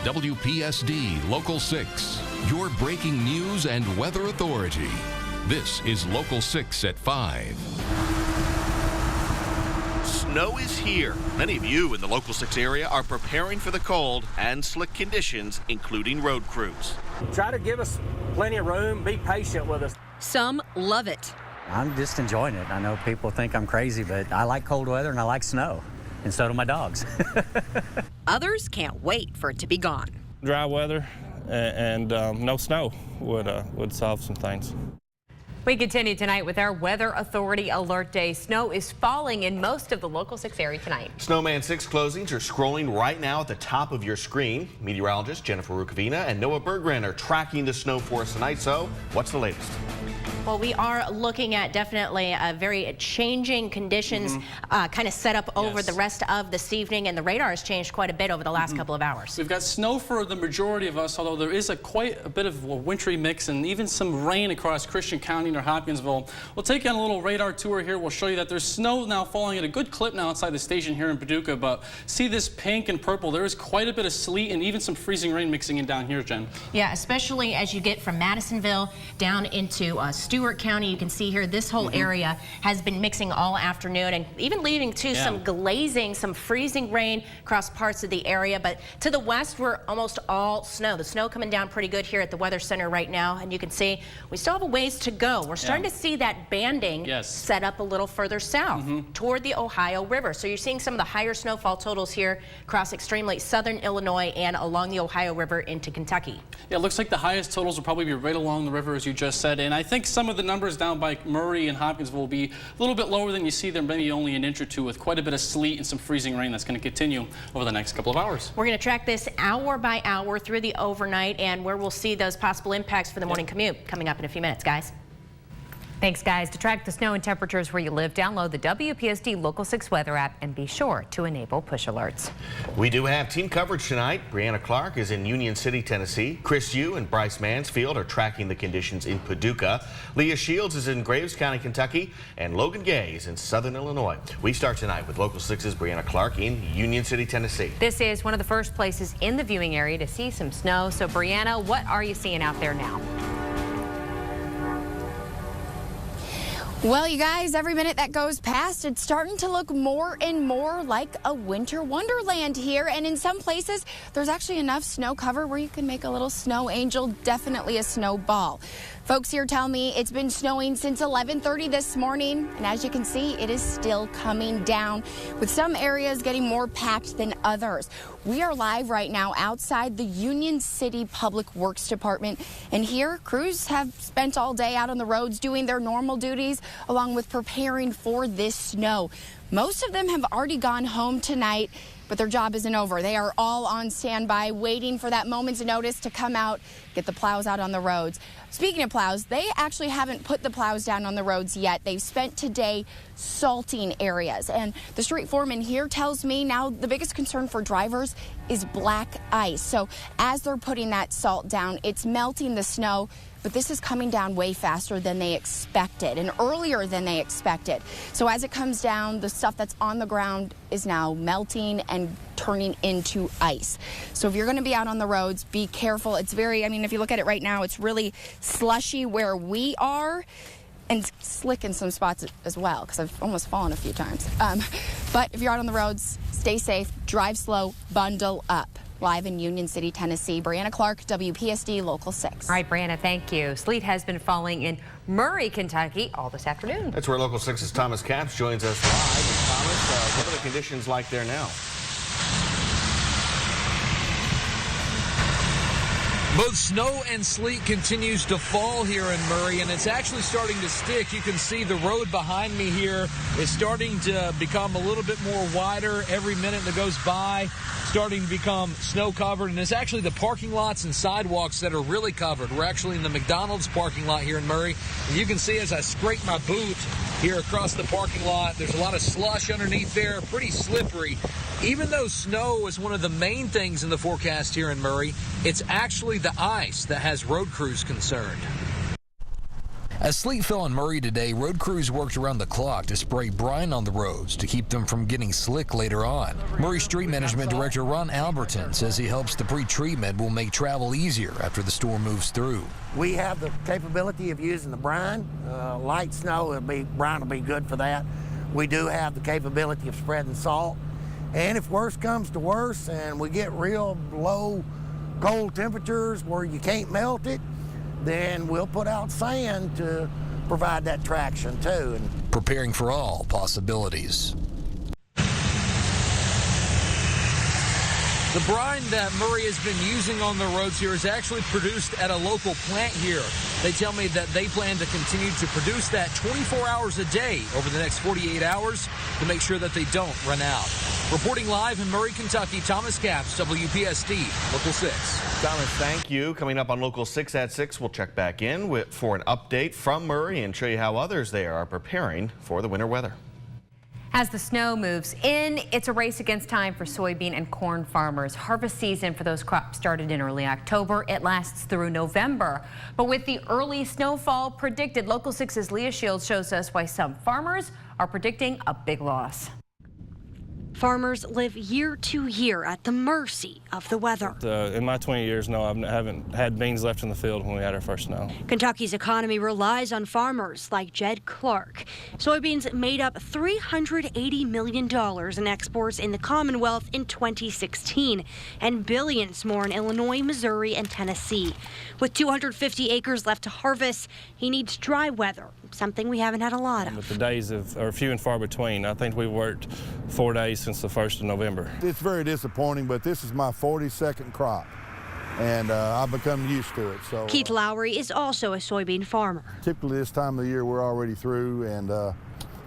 WPSD Local 6, your breaking news and weather authority. This is Local 6 at 5. Snow is here. Many of you in the Local 6 area are preparing for the cold and slick conditions, including road crews. Try to give us plenty of room, be patient with us. Some love it. I'm just enjoying it. I know people think I'm crazy, but I like cold weather and I like snow, and so do my dogs. Others can't wait for it to be gone. Dry weather and no snow would solve some things. We continue tonight with our Weather Authority Alert Day. Snow is falling in most of the Local 6 area tonight. Snowman 6 closings are scrolling right now at the top of your screen. Meteorologist Jennifer Rukavina and Noah Berggren are tracking the snow for us tonight. So what's the latest? Well, we are looking at definitely very changing conditions kind of set up over the rest of this evening, and the radar has changed quite a bit over the last couple of hours. We've got snow for the majority of us, although there is quite a bit of a wintry mix and even some rain across Christian County near Hopkinsville. We'll take you on a little radar tour here. We'll show you that there's snow now falling at a good clip now outside the station here in Paducah, but see this pink and purple, there is quite a bit of sleet and even some freezing rain mixing in down here, Jen. Yeah, especially as you get from Madisonville down into Stewart County. You can see here this whole area has been mixing all afternoon and even leading to some glazing, some freezing rain across parts of the area. But to the west, we're almost all snow. The snow coming down pretty good here at the Weather Center right now, and you can see we still have a ways to go. We're starting to see that banding set up a little further south toward the Ohio River. So you're seeing some of the higher snowfall totals here across extremely southern Illinois and along the Ohio River into Kentucky. Yeah, it looks like the highest totals will probably be right along the river, as you just said, and I think some of the numbers down by Murray and Hopkinsville will be a little bit lower than you see there, maybe only an inch or two, with quite a bit of sleet and some freezing rain that's going to continue over the next couple of hours. We're going to track this hour by hour through the overnight, and where we'll see those possible impacts for the morning commute coming up in a few minutes, guys. Thanks, guys. To track the snow and temperatures where you live, download the WPSD Local 6 weather app and be sure to enable push alerts. We do have team coverage tonight. Brianna Clark is in Union City, Tennessee. Chris Yu and Bryce Mansfield are tracking the conditions in Paducah. Leah Shields is in Graves County, Kentucky, and Logan Gay is in southern Illinois. We start tonight with Local 6's Brianna Clark in Union City, Tennessee. This is one of the first places in the viewing area to see some snow. So, Brianna, what are you seeing out there now? Well, you guys, every minute that goes past, it's starting to look more and more like a winter wonderland here. And in some places, there's actually enough snow cover where you can make a little snow angel, definitely a snowball. Folks here tell me it's been snowing since 11:30 this morning. And as you can see, it is still coming down, with some areas getting more packed than others. We are live right now outside the Union City Public Works Department. And here, crews have spent all day out on the roads doing their normal duties, along with preparing for this snow. Most of them have already gone home tonight, but their job isn't over. They are all on standby, waiting for that moment's notice to come out, get the plows out on the roads. Speaking of plows, they actually haven't put the plows down on the roads yet. They've spent today salting areas. And the street foreman here tells me now the biggest concern for drivers is black ice. So as they're putting that salt down, it's melting the snow. But this is coming down way faster than they expected and earlier than they expected. So as it comes down, the stuff that's on the ground is now melting and turning into ice. So if you're going to be out on the roads, be careful. It's very, I mean, if you look at it right now, it's really slushy where we are and slick in some spots as well, because I've almost fallen a few times. But if you're out on the roads, stay safe, drive slow, bundle up. Live in Union City, Tennessee, Brianna Clark, WPSD Local 6. All right, Brianna, thank you. Sleet has been falling in Murray, Kentucky all this afternoon. That's where Local 6's Thomas Capps joins us live. And Thomas, what are the conditions like there now? Both snow and sleet continues to fall here in Murray, and it's actually starting to stick. You can see the road behind me here is starting to become a little bit more wider every minute that goes by, starting to become snow covered, and it's actually the parking lots and sidewalks that are really covered. We're actually in the McDonald's parking lot here in Murray, and you can see as I scrape my boot here across the parking lot, there's a lot of slush underneath there, pretty slippery. Even though snow is one of the main things in the forecast here in Murray, it's actually the ice that has road crews concerned. As sleet fell in Murray today, road crews worked around the clock to spray brine on the roads to keep them from getting slick later on. Murray Street Management Director Ron Alberton says he hopes the pre-treatment will make travel easier after the storm moves through. We have the capability of using the brine. Light snow, brine will be good for that. We do have the capability of spreading salt. And if worse comes to worse and we get real low cold temperatures where you can't melt it, then we'll put out sand to provide that traction too. And preparing for all possibilities. The brine that Murray has been using on the roads here is actually produced at a local plant here. They tell me that they plan to continue to produce that 24 hours a day over the next 48 hours to make sure that they don't run out. Reporting live in Murray, Kentucky, Thomas Capps, WPSD, Local 6. Thomas, thank you. Coming up on Local 6 at 6, we'll check back in for an update from Murray and show you how others there are preparing for the winter weather. As the snow moves in, it's a race against time for soybean and corn farmers. Harvest season for those crops started in early October. It lasts through November. But with the early snowfall predicted, Local 6's Leah Shields shows us why some farmers are predicting a big loss. Farmers live year to year at the mercy of the weather. In my 20 years, no, I haven't had beans left in the field when we had our first snow. Kentucky's economy relies on farmers like Jed Clark. Soybeans made up $380 million in exports in the Commonwealth in 2016, and billions more in Illinois, Missouri, and Tennessee. With 250 acres left to harvest, he needs dry weather, something we haven't had a lot of. But the days are few and far between. I think we've worked 4 days since the 1st of November. It's very disappointing, but this is my 42nd crop, and I've become used to it. So Keith Lowry is also a soybean farmer. Typically this time of the year we're already through, and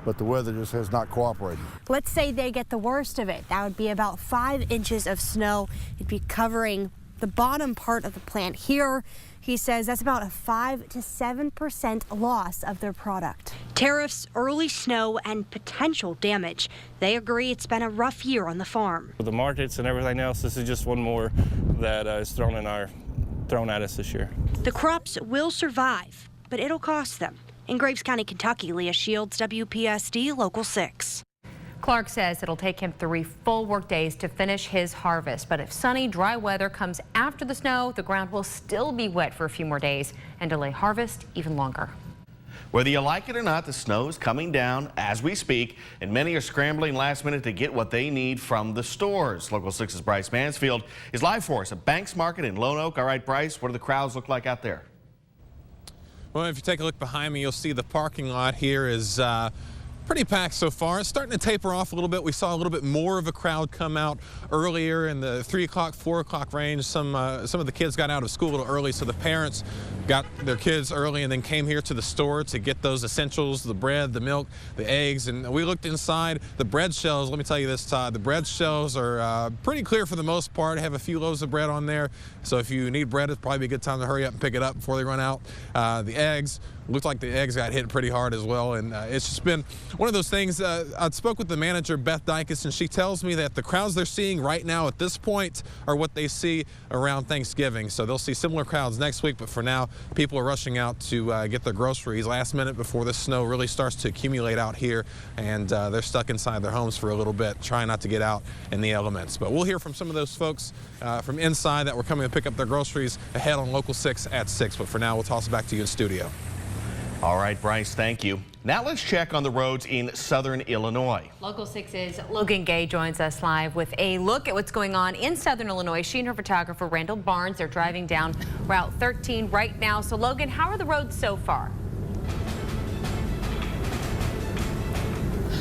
but the weather just has not cooperated. Let's say they get the worst of it. That would be about 5 inches of snow. It'd be covering the bottom part of the plant here. He says that's about a 5 to 7% loss of their product. Tariffs, early snow, and potential damage. They agree it's been a rough year on the farm. With the markets and everything else, this is just one more that is thrown at us this year. The crops will survive, but it'll cost them. In Graves County, Kentucky, Leah Shields, WPSD, Local 6. Clark says it'll take him 3 full work days to finish his harvest. But if sunny, dry weather comes after the snow, the ground will still be wet for a few more days and delay harvest even longer. Whether you like it or not, the snow is coming down as we speak, and many are scrambling last minute to get what they need from the stores. Local 6's Bryce Mansfield is live for us at Banks Market in Lone Oak. All right, Bryce, what do the crowds look like out there? Well, if you take a look behind me, you'll see the parking lot here is pretty packed so far. It's starting to taper off a little bit. We saw a little bit more of a crowd come out earlier in the 3 o'clock, 4 o'clock range. Some of the kids got out of school a little early, so the parents got their kids early and then came here to the store to get those essentials, the bread, the milk, the eggs. And we looked inside the bread shelves. Let me tell you this, Todd, the bread shelves are pretty clear for the most part. Have a few loaves of bread on there. So if you need bread, it's probably a good time to hurry up and pick it up before they run out. The eggs, looked like the eggs got hit pretty hard as well. And it's just been one of those things. I spoke with the manager, Beth Dykes, and she tells me that the crowds they're seeing right now at this point are what they see around Thanksgiving. So they'll see similar crowds next week, but for now, people are rushing out to get their groceries last minute before the snow really starts to accumulate out here, and they're stuck inside their homes for a little bit, trying not to get out in the elements. But we'll hear from some of those folks from inside that were coming to pick up their groceries ahead on Local 6 at 6. But for now, we'll toss it back to you in studio. All right, Bryce, thank you. Now let's check on the roads in southern Illinois. Local 6's Logan Gay joins us live with a look at what's going on in southern Illinois. She and her photographer, Randall Barnes, they're driving down Route 13 right now. So, Logan, how are the roads so far?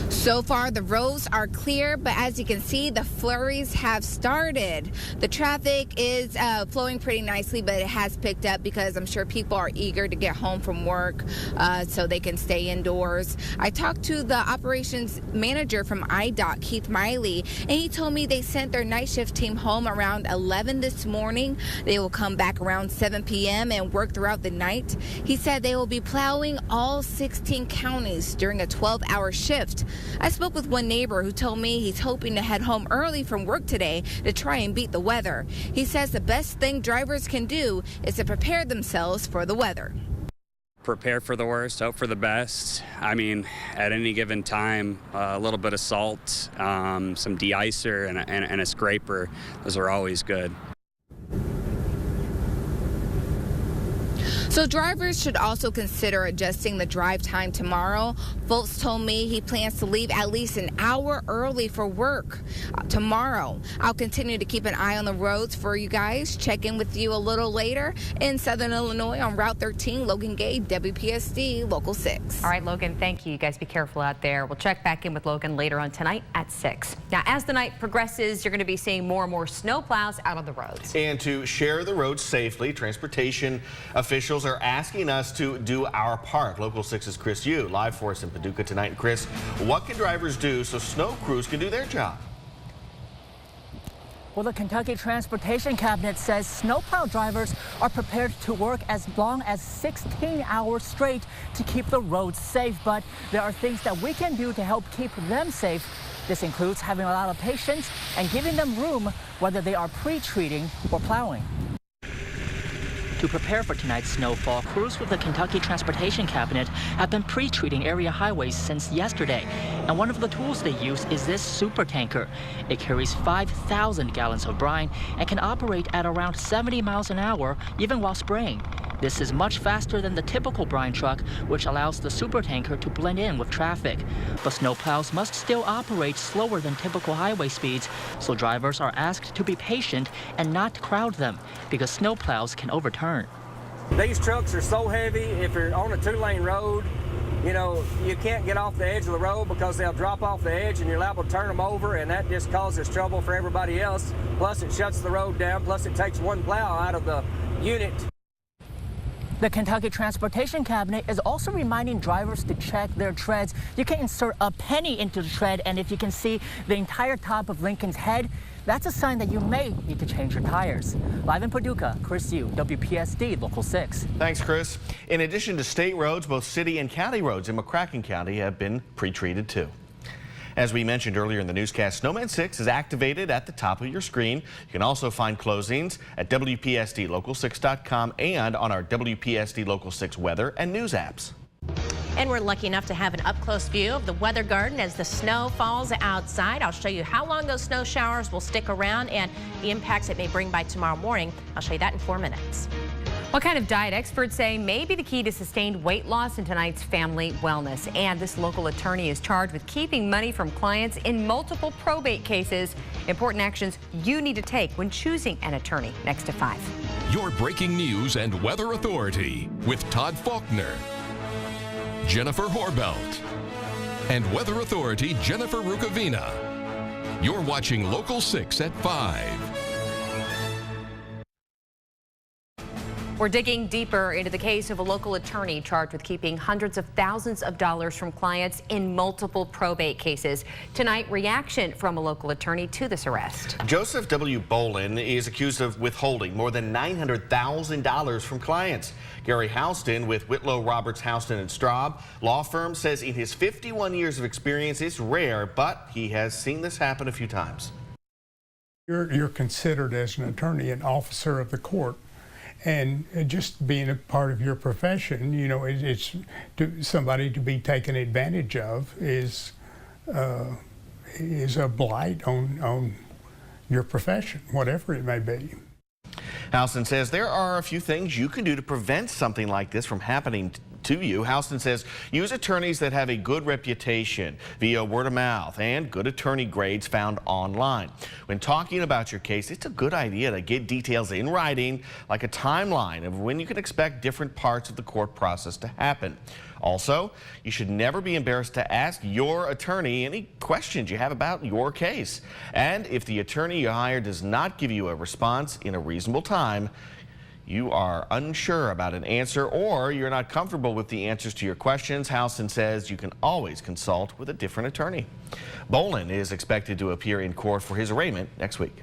So far, the roads are clear, but as you can see, the flurries have started. The traffic is flowing pretty nicely, but it has picked up because I'm sure people are eager to get home from work so they can stay indoors. I talked to the operations manager from IDOT, Keith Miley, and he told me they sent their night shift team home around 11 this morning. They will come back around 7 p.m. and work throughout the night. He said they will be plowing all 16 counties during a 12-hour shift. I spoke with one neighbor who told me he's hoping to head home early from work today to try and beat the weather. He says the best thing drivers can do is to prepare themselves for the weather. prepare for the worst, hope for the best. I mean, at any given time, a little bit of salt, some de-icer, and a scraper, those are always good. So drivers should also consider adjusting the drive time tomorrow. Foltz told me he plans to leave at least an hour early for work tomorrow. I'll continue to keep an eye on the roads for you guys. Check in with you a little later in Southern Illinois on Route 13, Logan Gay, WPSD Local 6. All right, Logan, thank you. You guys be careful out there. We'll check back in with Logan later on tonight at 6. Now, as the night progresses, you're going to be seeing more and more snowplows out on the roads. And to share the roads safely, transportation officials are asking us to do our part. Local 6's Chris Yu live for us in Paducah tonight. Chris, what can drivers do so snow crews can do their job? Well, the Kentucky Transportation Cabinet says snowplow drivers are prepared to work as long as 16 hours straight to keep the roads safe. But there are things that we can do to help keep them safe. This includes having a lot of patience and giving them room whether they are pre-treating or plowing. To prepare for tonight's snowfall, crews with the Kentucky Transportation Cabinet have been pre-treating area highways since yesterday. And one of the tools they use is this super tanker. It carries 5,000 gallons of brine and can operate at around 70 miles an hour, even while spraying. This is much faster than the typical brine truck, which allows the super tanker to blend in with traffic. But snowplows must still operate slower than typical highway speeds, so drivers are asked to be patient and not crowd them, because snowplows can overturn. These trucks are so heavy, if you're on a 2-lane road, you know, you can't get off the edge of the road because they'll drop off the edge and you're liable to turn them over, and that just causes trouble for everybody else. Plus it shuts the road down, plus it takes one plow out of the unit. The Kentucky Transportation Cabinet is also reminding drivers to check their treads. You can insert a penny into the tread, and if you can see the entire top of Lincoln's head, that's a sign that you may need to change your tires. Live in Paducah, Chris Yu, WPSD Local 6. Thanks, Chris. In addition to state roads, both city and county roads in McCracken County have been pre-treated too. As we mentioned earlier in the newscast, Snowman 6 is activated at the top of your screen. You can also find closings at WPSDLocal6.com and on our WPSD Local 6 weather and news apps. And we're lucky enough to have an up-close view of the weather garden as the snow falls outside. I'll show you how long those snow showers will stick around and the impacts it may bring by tomorrow morning. I'll show you that in 4 minutes. What kind of diet experts say may be the key to sustained weight loss in tonight's Family Wellness. And this local attorney is charged with keeping money from clients in multiple probate cases. Important actions you need to take when choosing an attorney. Next at 5. Your breaking news and weather authority with Todd Faulkner, Jennifer Horbelt, and weather authority Jennifer Rukavina. You're watching Local 6 at 5. We're digging deeper into the case of a local attorney charged with keeping hundreds of thousands of dollars from clients in multiple probate cases. Tonight, reaction from a local attorney to this arrest. Joseph W. Bolin is accused of withholding more than $900,000 from clients. Gary Houston with Whitlow, Roberts, Houston & Straub law firm says in his 51 years of experience, it's rare, but he has seen this happen a few times. You're considered as an attorney an officer of the court. And just being a part of your profession, you know, it's somebody to be taken advantage of is a blight on your profession, whatever it may be. Houston says there are a few things you can do to prevent something like this from happening to you. Houston says use attorneys that have a good reputation via word of mouth and good attorney grades found online. When talking about your case, it's a good idea to get details in writing, like a timeline of when you can expect different parts of the court process to happen. Also, you should never be embarrassed to ask your attorney any questions you have about your case. And if the attorney you hire does not give you a response in a reasonable time, you are unsure about an answer or you're not comfortable with the answers to your questions, Houston says you can always consult with a different attorney. Bolin is expected to appear in court for his arraignment next week.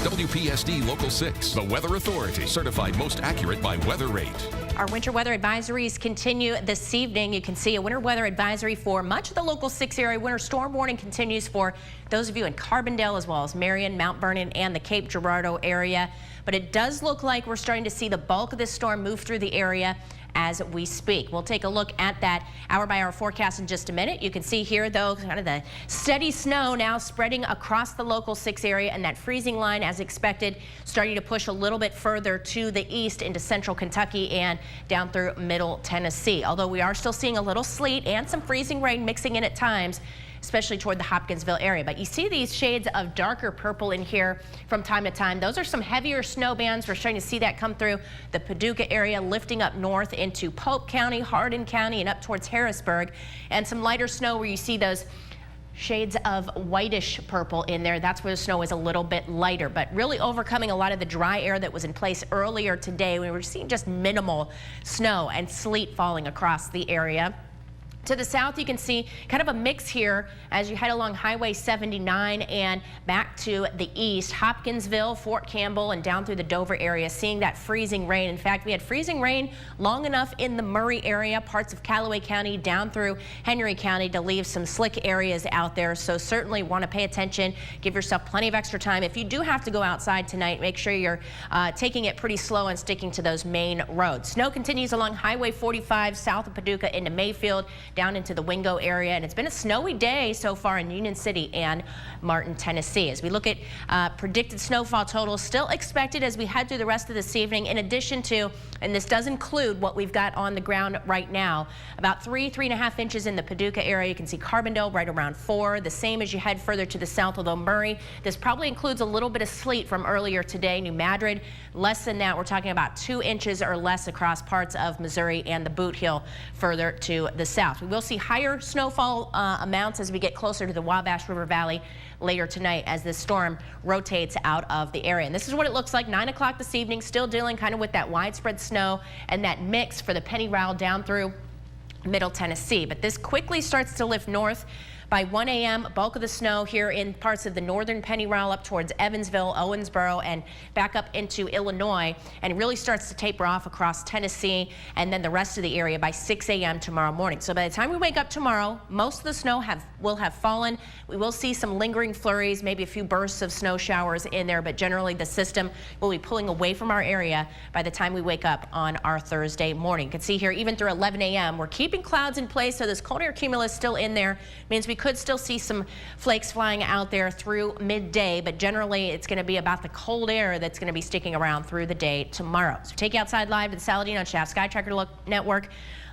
WPSD Local 6, the weather authority, certified most accurate by Weather Rate. Our winter weather advisories continue this evening. You can see a winter weather advisory for much of the Local 6 area. Winter storm warning continues for those of you in Carbondale as well as Marion, Mount Vernon, and the Cape Girardeau area. But it does look like we're starting to see the bulk of this storm move through the area as we speak. We'll take a look at that hour-by-hour forecast in just a minute. You can see here, though, kind of the steady snow now spreading across the local 6 area, and that freezing line, as expected, starting to push a little bit further to the east into central Kentucky and down through middle Tennessee. Although we are still seeing a little sleet and some freezing rain mixing in at times, especially toward the Hopkinsville area. But you see these shades of darker purple in here from time to time. Those are some heavier snow bands. We're starting to see that come through the Paducah area, lifting up north into Pope County, Hardin County, and up towards Harrisburg. And some lighter snow where you see those shades of whitish purple in there. That's where the snow is a little bit lighter, but really overcoming a lot of the dry air that was in place earlier today. We were seeing just minimal snow and sleet falling across the area. To the south, you can see kind of a mix here as you head along Highway 79 and back to the east, Hopkinsville, Fort Campbell, and down through the Dover area, seeing that freezing rain. In fact, we had freezing rain long enough in the Murray area, parts of Callaway County, down through Henry County to leave some slick areas out there. So certainly want to pay attention, give yourself plenty of extra time. If you do have to go outside tonight, make sure you're taking it pretty slow and sticking to those main roads. Snow continues along Highway 45 south of Paducah into Mayfield, down into the Wingo area, and it's been a snowy day so far in Union City and Martin, Tennessee. As we look at predicted snowfall totals still expected as we head through the rest of this evening, in addition to, and this does include what we've got on the ground right now, about 3.5 inches in the Paducah area. You can see Carbondale right around 4, the same as you head further to the south, although Murray, this probably includes a little bit of sleet from earlier today. New Madrid, less than that. We're talking about 2 inches or less across parts of Missouri and the Boot Heel further to the south. We will see higher snowfall amounts as we get closer to the Wabash River Valley later tonight as this storm rotates out of the area. And this is what it looks like 9 o'clock this evening, still dealing kind of with that widespread snow and that mix for the Penny Rowell down through Middle Tennessee. But this quickly starts to lift north. By 1 a.m., bulk of the snow here in parts of the northern Penny Rowell up towards Evansville, Owensboro, and back up into Illinois, and it really starts to taper off across Tennessee and then the rest of the area by 6 a.m. tomorrow morning. So by the time we wake up tomorrow, most of the snow will have fallen. We will see some lingering flurries, maybe a few bursts of snow showers in there, but generally the system will be pulling away from our area by the time we wake up on our Thursday morning. You can see here even through 11 a.m. we're keeping clouds in place, so this cold air cumulus still in there. Means we could still see some flakes flying out there through midday, but generally it's going to be about the cold air that's going to be sticking around through the day tomorrow. So take you outside live to the Saladino Shaft Sky Tracker Network.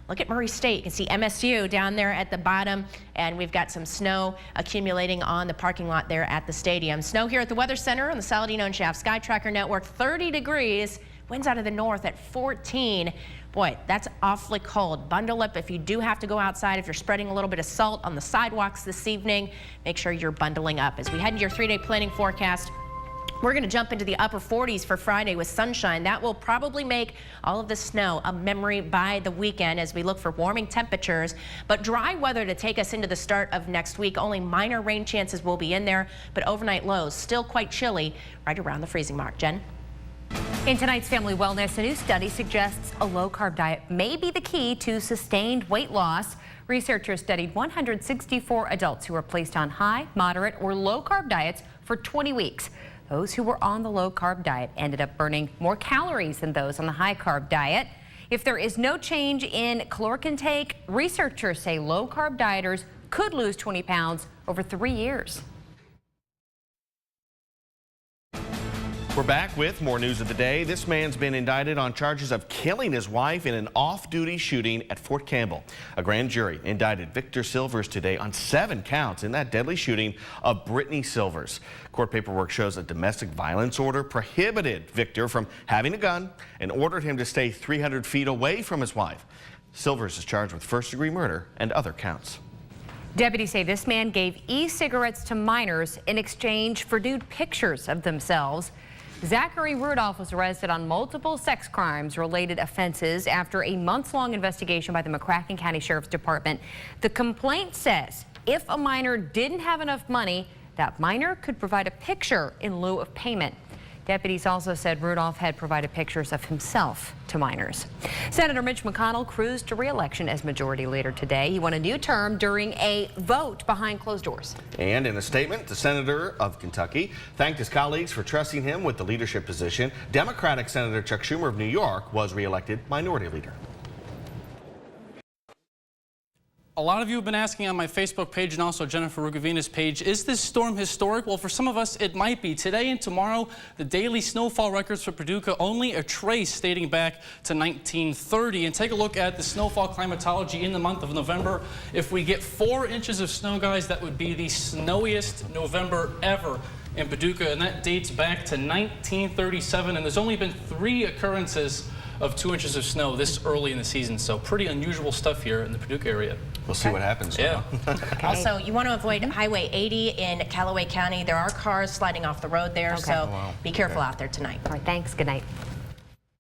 Look at Murray State. You can see MSU down there at the bottom, and we've got some snow accumulating on the parking lot there at the stadium. Snow here at the Weather Center on the Saladino Shaft Sky Tracker Network, 30 degrees. Winds out of the north at 14. Boy, that's awfully cold. Bundle up if you do have to go outside. If you're spreading a little bit of salt on the sidewalks this evening, make sure you're bundling up. As we head into your 3-day planning forecast, we're going to jump into the upper 40s for Friday with sunshine. That will probably make all of the snow a memory by the weekend as we look for warming temperatures, but dry weather to take us into the start of next week. Only minor rain chances will be in there, but overnight lows still quite chilly, right around the freezing mark. Jen? In tonight's Family Wellness, a new study suggests a low-carb diet may be the key to sustained weight loss. Researchers studied 164 adults who were placed on high, moderate, or low-carb diets for 20 weeks. Those who were on the low-carb diet ended up burning more calories than those on the high-carb diet. If there is no change in caloric intake, researchers say low-carb dieters could lose 20 pounds over 3 years. We're back with more news of the day. This man's been indicted on charges of killing his wife in an off-duty shooting at Fort Campbell. A grand jury indicted Victor Silvers today on 7 counts in that deadly shooting of Brittany Silvers. Court paperwork shows a domestic violence order prohibited Victor from having a gun and ordered him to stay 300 feet away from his wife. Silvers is charged with first-degree murder and other counts. Deputies say this man gave e-cigarettes to minors in exchange for nude pictures of themselves. Zachary Rudolph was arrested on multiple sex crimes-related offenses after a months-long investigation by the McCracken County Sheriff's Department. The complaint says if a minor didn't have enough money, that minor could provide a picture in lieu of payment. Deputies also said Rudolph had provided pictures of himself to minors. Senator Mitch McConnell cruised to re-election as majority leader today. He won a new term during a vote behind closed doors. And in a statement, the senator of Kentucky thanked his colleagues for trusting him with the leadership position. Democratic Senator Chuck Schumer of New York was re-elected minority leader. A lot of you have been asking on my Facebook page and also Jennifer Rukavina's page, is this storm historic? Well, for some of us, it might be. Today and tomorrow, the daily snowfall records for Paducah only a trace dating back to 1930. And take a look at the snowfall climatology in the month of November. If we get 4 inches of snow, guys, that would be the snowiest November ever in Paducah, and that dates back to 1937. And there's only been 3 occurrences of 2 inches of snow this early in the season, so pretty unusual stuff here in the Paducah area. We'll see what happens. Yeah. Also, you want to avoid Highway 80 in Callaway County. There are cars sliding off the road there, so be careful out there tonight. All right, thanks. Good night.